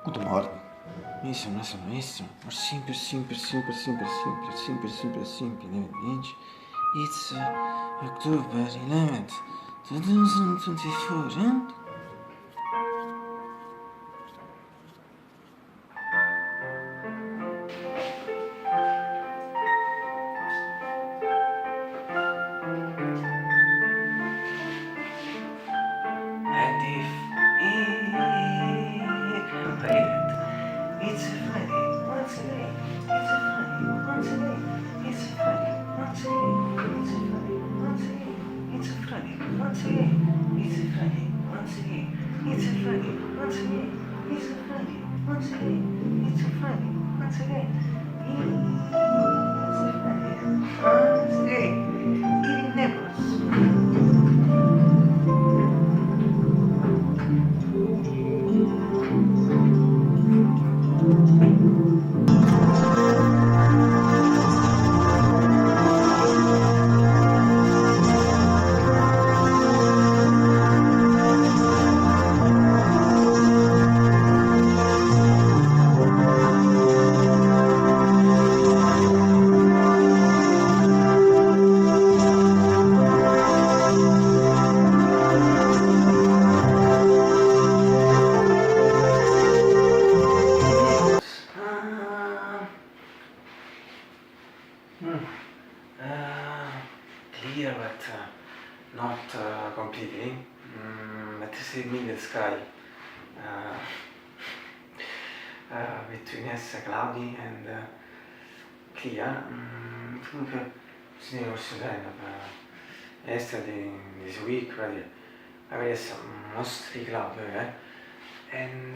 Guten Morgen. Isso. Simples, evidente. It's October 11th, 2024, huh? And if it's a Friday once again. It's a Friday once again. It's a Friday once again. It's a Friday once again. It's a Friday once again. It's a Friday once again. It's a Friday once again. It's a Friday once again. It's a Friday once again. Eating nipples. Clear, but not completely. Let us say middle sky. Between us cloudy and clear. Comunque si deve considerare yesterday, this week, I guess mostly cloudy, and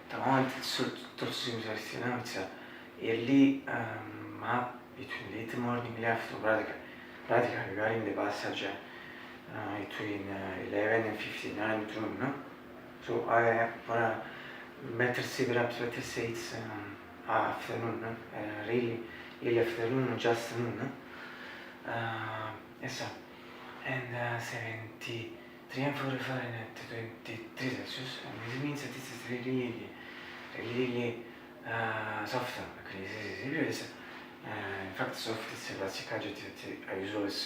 the moment it's tutto simile, it's early, between late morning and afternoon, practically regarding the passage between 11 and 59 to noon, no? So I better say it's afternoon, really early afternoon, just noon, yes, and 73 and 4 Fahrenheit, 23 Celsius, and this means that this is really soft, because in fact soft is a classic adjective that I use always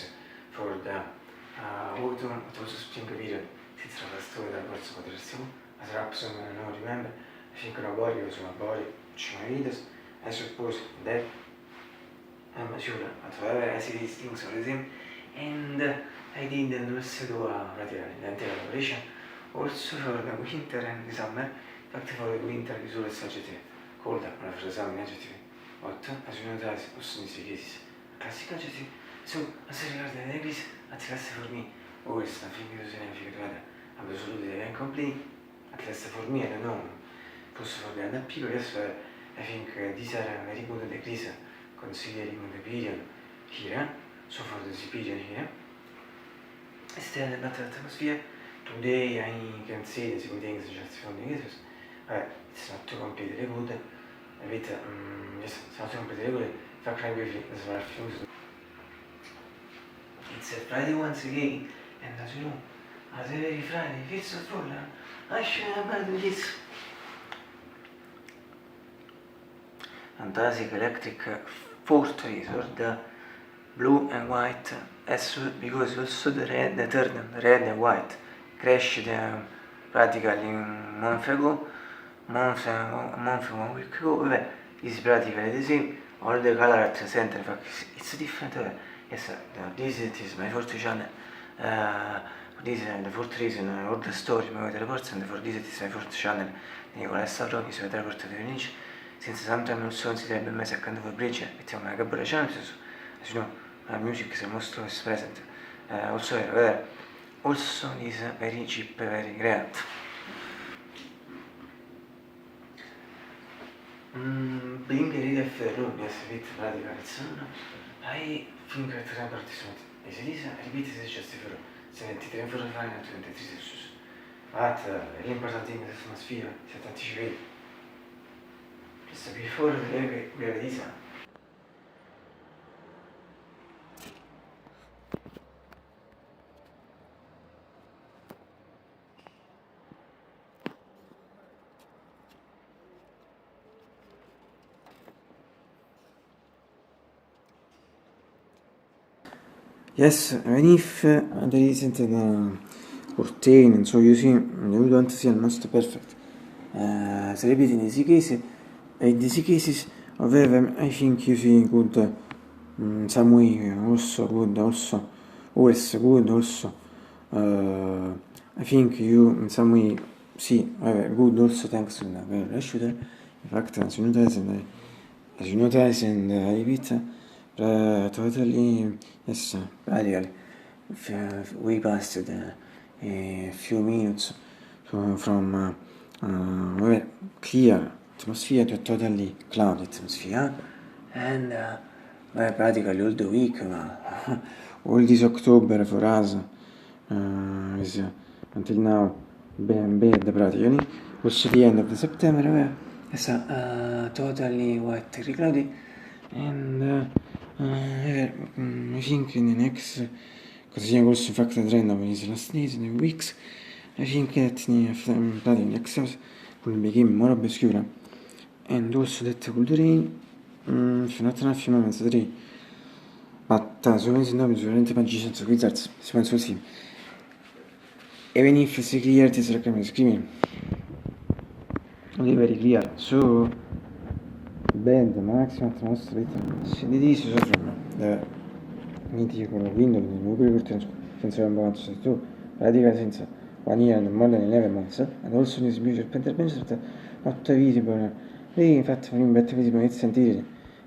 for the autumn, but also spring period. It's la storia dal corso quadrasimo, as perhaps non remember, I think Labori was my body, which my readers, I suppose that I'm sure, but however I see these things all the same, and I did also do the anti-elaboration, also for the winter and the summer. In fact for the winter is always adjective, cold, one for the summer adjective, but as you know that also in these cases, classic adjective. So as regards the degrees, at least for me, always nothing is significant. Absolutely incomplete, at least for me, I don't know. Also for the other people, yes, I think these are very good degrees considering the period here. So for this period here, still the better atmosphere. Today I can say the same things just from the negatives. It's not too completely good. A bit, yes, it's not too completely good. In fact, I briefly, as well as it's a Friday once again, and as you know, as every Friday, it's a full, I should have done this. Fantastic electric fortress, or the blue and white, because also the red and white crashed practically a month ago, a week ago. It's practically the same. All the color at the center, in fact, it's different. Yes, this is my fourth channel. For this the fourth reason, all the story my other reports, and for this it is my fourth channel. Nicola Stavrovi su report to Vinic, since sometime also considered my second for bridge, it's my Gabriel chances. As you know, music is most always present. Also, also is very cheap, very great. Being a reader for the room, yes, with radical sound, I think that the participant is repeated is just for 73 for 23 Celsius. But l'important thing is the atmosphere, c'est anticipé. Just before we are this. Yes, even if there isn't a curtain, and so you see, you don't see almost perfect. So repeat in these cases, in these cases, however, I think you see good, some way also good, also, always good, also. I think you in some way see good also thanks to the shooter. In fact, as you notice, and I repeat. Totally, yes, practically. We passed a few minutes from clear atmosphere to totally cloudy atmosphere, and practically all the week, all this October for us is until now bad practically. Also the end of the September, it's totally white, cloudy, and I think in the next, because I also factored trend of these last days and weeks, I think that the next house will become more obscure, and also that will rain, if not enough moments to rain. But so many nomes veramente magicians wizards, si penso sì. Even if it's clear, it is like screaming. Only very clear. So band maximum atmosphere this is from the mythical window in the nuclear curtains since about 2 radical since 1 year and more than 11 months, and also this music pension not visible. In fact, from better visible its entity. In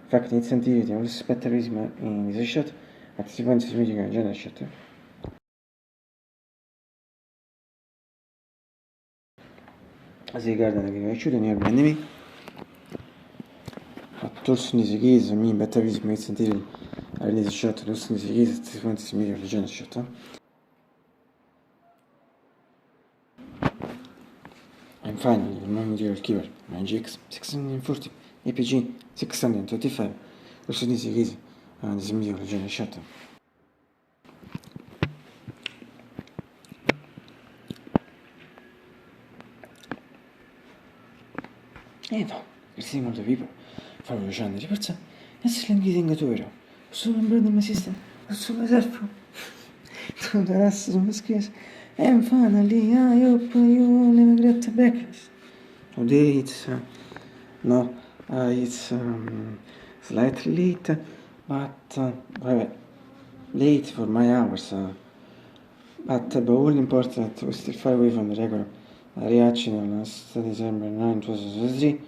fact, its entity was better visible in this shot, at sequence is meeting a general shot. As regard the shooting near the enemy. Also in this case, I mean better visible its entity. I release a shot, also in this case, at sequence is meeting a general shot. And finally, the non-material keyword, my GX 640, APG 635, also this is this medial general shot. E no, questi molto people, farò uscire di forza, e se l'ho getting to vero, solo un brother my sister, solo myself, to the rest of the skills, and finally, I hope you never get breakfast. Today it's, it's slightly late, but late for my hours, but all important, we still far away from the regular reaction on last December 9, 2023.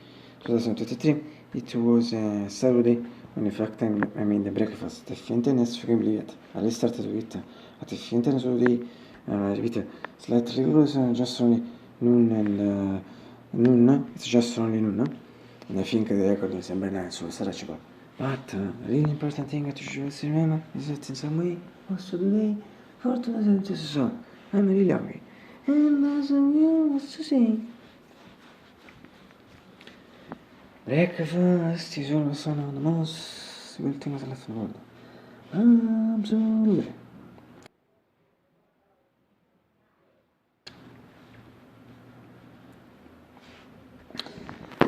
It was a Saturday, when in fact I made the breakfast. The faintness you can believe it. I started with at the faintness of the day, with slightly close, just only noon and noon. It's just only noon, and I think the record is December 9, so it's reachable. But really important thing that you should remember is that in some way, also today, for 2022, I'm really happy. And as you was to say, breakfast is always one of the most good things left in the world. Absolutely.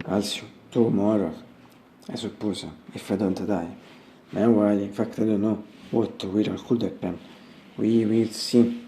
Also, tomorrow, I suppose, if I don't die. Meanwhile, in fact, I don't know what will or could happen. We will see.